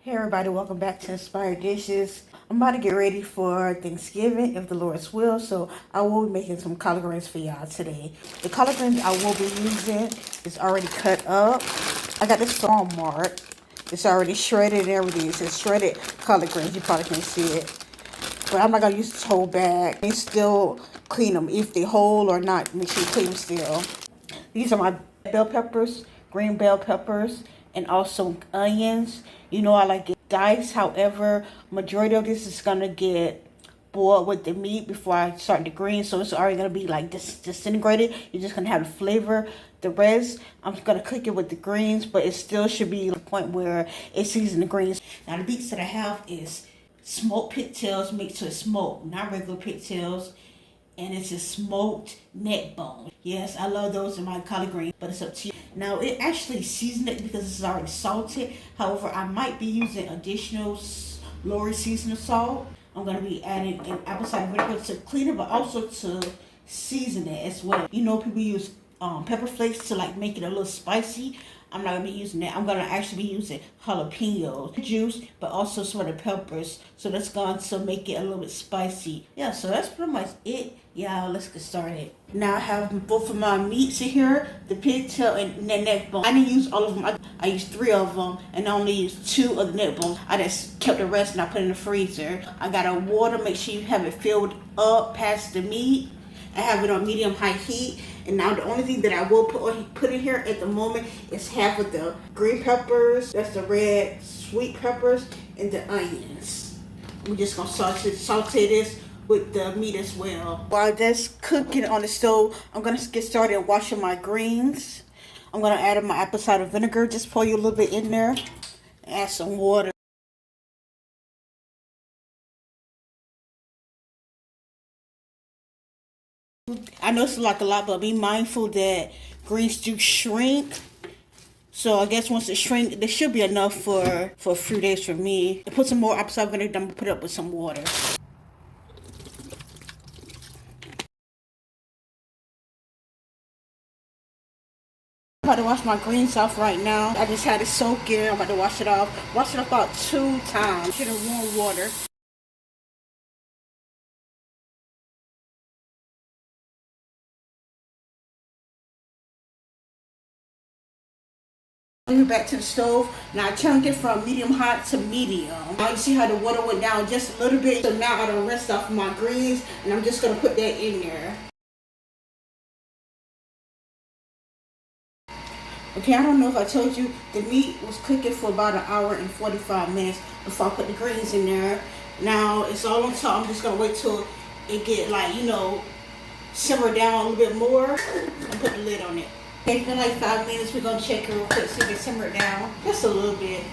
Hey everybody, welcome back to Inspired Dishes. I'm about to get ready for Thanksgiving, if the Lord's will, so I will be making some collard greens for y'all today. The collard greens I will be using is already cut up. I got this from Walmart. It's already shredded and everything. It says shredded collard greens. You probably can't see it. But I'm not going to use this whole bag. And still clean them. If they whole or not, make sure you clean them still. These are my bell peppers, green bell peppers, and also onions. You know I like it diced. However, majority of this is gonna get boiled with the meat before I start the greens, so it's already gonna be like disintegrated. You're just gonna have the flavor. The rest, I'm gonna cook it with the greens, but it still should be the point where it seasons the greens. Now the meats that I have is smoked pigtails mixed with smoked, not regular pigtails. And it's a smoked neck bone. Yes, I love those in my collard greens, but it's up to you. Now, it actually seasoned it because it's already salted. However, I might be using additional Lawry seasoning salt. I'm going to be adding an apple cider vinegar to clean it, but also to season it as well. You know, people use pepper flakes to like make it a little spicy. I'm not going to be using that. I'm going to actually be using jalapenos juice, but also some of the peppers. So that's going to make it a little bit spicy. Yeah, so that's pretty much it. Yeah, let's get started. Now I have both of my meats in here, the pigtail and the neck bone. I didn't use all of them. I used 3 of them, and I only used 2 of the neck bones. I just kept the rest and I put it in the freezer. I got a water. Make sure you have it filled up past the meat. I have it on medium-high heat. And now the only thing that I will put in here at the moment is half of the green peppers. That's the red sweet peppers and the onions. We're just going to saute this with the meat as well. While that's cooking on the stove, I'm going to get started washing my greens. I'm going to add my apple cider vinegar. Just pour you a little bit in there. Add some water. I know it's like a lot, but be mindful that greens do shrink. So I guess once it shrink, there should be enough for a few days for me. And put some more apple cider vinegar, then put it up with some water. I'm about to wash my greens off right now. I just had it soak in. I'm about to wash it off. Wash it off about 2 times. Get in warm water. Back to the stove. Now I turned it from medium hot to medium. Now you see how the water went down just a little bit. So now I done rinsed off my greens, and I'm just gonna put that in there. Okay, I don't know if I told you, the meat was cooking for about 1 hour and 45 minutes before I put the greens in there. Now it's all on top. I'm just gonna wait till it get like, simmer down a little bit more and put the lid on it. Okay, it's been like 5 minutes. We're gonna check it real quick so it can simmer down just a little bit.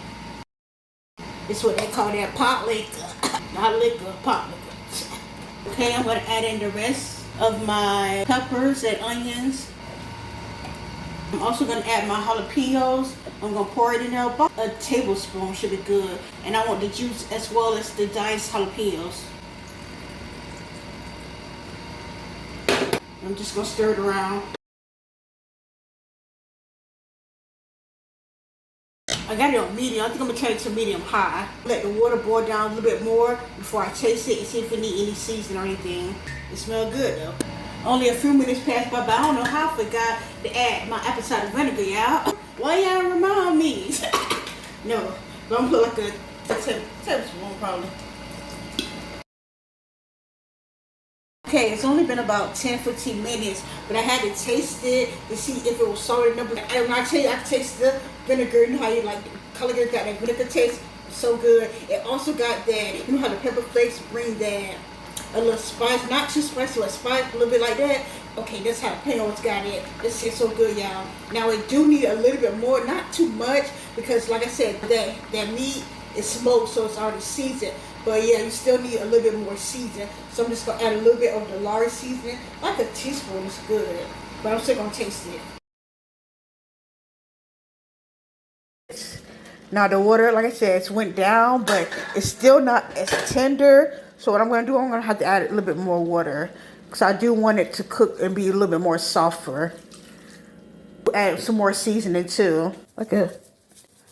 It's what they call that pot liquor. Not liquor, pot liquor. Okay, I'm gonna add in the rest of my peppers and onions. I'm also going to add my jalapenos. I'm going to pour it in there. About a tablespoon should be good. And I want the juice as well as the diced jalapenos. I'm just going to stir it around. I got it on medium. I think I'm going to turn it to medium high. Let the water boil down a little bit more before I taste it and see if it needs any seasoning or anything. It smells good though. Only a few minutes passed by, but I don't know how I forgot to add my apple cider vinegar, y'all. Why y'all remind me? No, but I'm gonna put like a tablespoon probably. Okay, it's only been about 10-15 minutes, but I had to taste it to see if it was salty enough. And when I tell you, I taste the vinegar and how you like color got that vinegar taste. It's so good. It also got that, you know how the pepper flakes bring that a little spice, not too spicy, but spice, a little bit like that. Okay, that's how jalapenos got it. This is so good, y'all. Now it do need a little bit more, not too much, because like I said, that meat is smoked, so it's already seasoned. But yeah, you still need a little bit more seasoning. So I'm just gonna add a little bit of the Lawry seasoning, like a teaspoon is good. But I'm still gonna taste it. Now the water, like I said, it's went down, but it's still not as tender. So what I'm going to do, I'm going to have to add a little bit more water. Because I do want it to cook and be a little bit more softer. Add some more seasoning too. Like a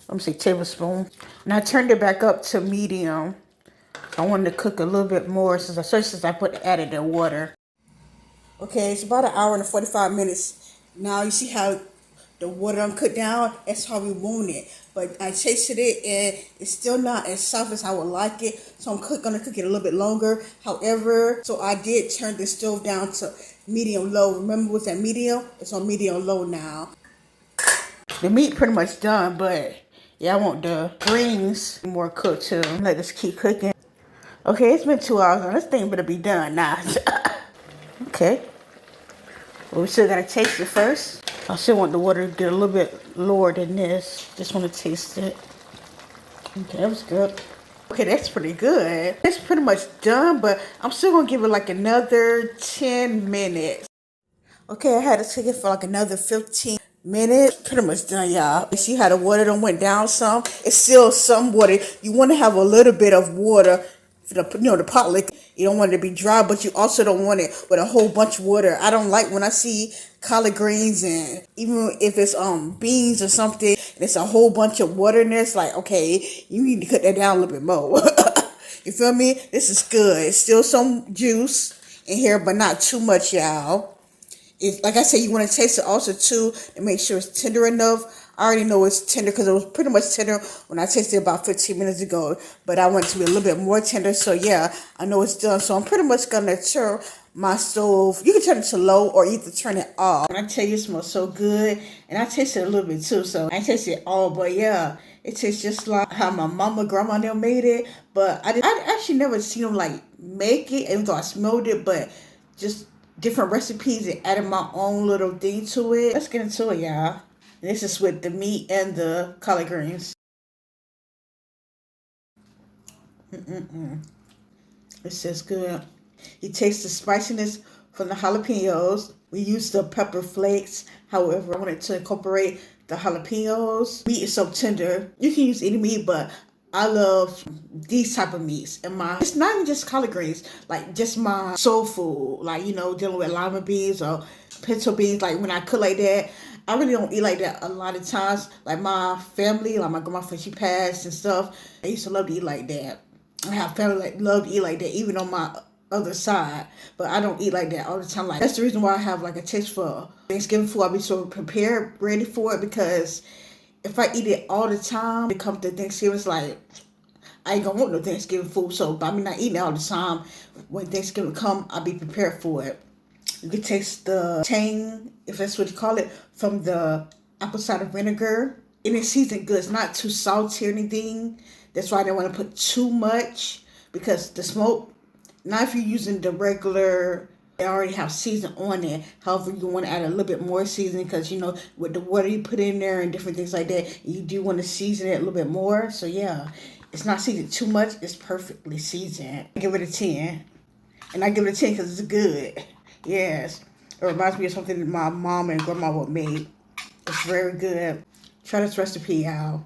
let me say tablespoon. And I turned it back up to medium. I wanted to cook a little bit more since I added the water. Okay, it's about an hour and 45 minutes. Now you see how the water I'm cooked down? That's how we want it. But I tasted it and it's still not as soft as I would like it. So I'm gonna cook it a little bit longer. However, so I did turn the stove down to medium low. Remember what's at medium? It's on medium low now. The meat pretty much done, but yeah, I want the greens more cooked too. Let this keep cooking. Okay, it's been 2 hours now. This thing better be done now. Okay. Well, we still gotta taste it first. I still want the water to get a little bit lower than this. Just want to taste it. Okay, that was good. Okay, that's pretty good. It's pretty much done, but I'm still gonna give it like another 10 minutes. Okay, I had to take it for like another 15 minutes. Pretty much done, y'all. You see how the water done went down some? It's still some water. You want to have a little bit of water for the pot liquor. You don't want it to be dry, but you also don't want it with a whole bunch of water. I don't like when I see collard greens, and even if it's beans or something, and it's a whole bunch of water in there. It's like, okay, you need to cut that down a little bit more. You feel me? This is good. It's still some juice in here, but not too much, y'all. It's, like I said, you want to taste it also too and make sure it's tender enough. I already know it's tender because it was pretty much tender when I tasted it about 15 minutes ago. But I want it to be a little bit more tender. So yeah, I know it's done. So I'm pretty much going to turn my stove. You can turn it to low or either turn it off. And I tell you, it smells so good. And I tasted it a little bit too. So I tasted it all. But yeah, it tastes just like how my mama, grandma, them made it. But I actually never seen them like make it, even though I smelled it. But just different recipes and added my own little thing to it. Let's get into it, y'all. This is with the meat and the collard greens. This is good. You taste the spiciness from the jalapenos. We use the pepper flakes. However, I wanted to incorporate the jalapenos. Meat is so tender. You can use any meat, but I love these type of meats. And it's not even just collard greens, like just my soul food, like, dealing with lima beans or pinto beans. Like when I cook like that, I really don't eat like that a lot of times. Like my family, like my grandma, when she passed and stuff, I used to love to eat like that. I have family that love to eat like that, even on my other side. But I don't eat like that all the time. Like that's the reason why I have like a taste for Thanksgiving food. I'll be so prepared, ready for it, because if I eat it all the time, it comes to Thanksgiving, it's like, I ain't gonna want no Thanksgiving food. So by me not eating it all the time, when Thanksgiving come, I'll be prepared for it. You can taste the tang, if that's what you call it, from the apple cider vinegar. And it's seasoned good. It's not too salty or anything. That's why I didn't want to put too much, because the smoke, not if you're using the regular, they already have season on it. However, you want to add a little bit more seasoning because, with the water you put in there and different things like that, you do want to season it a little bit more. So, yeah, it's not seasoned too much. It's perfectly seasoned. I give it a 10. And I give it a 10 because it's good. Yes. It reminds me of something that my mom and grandma would make. It's very good. Try this recipe, y'all.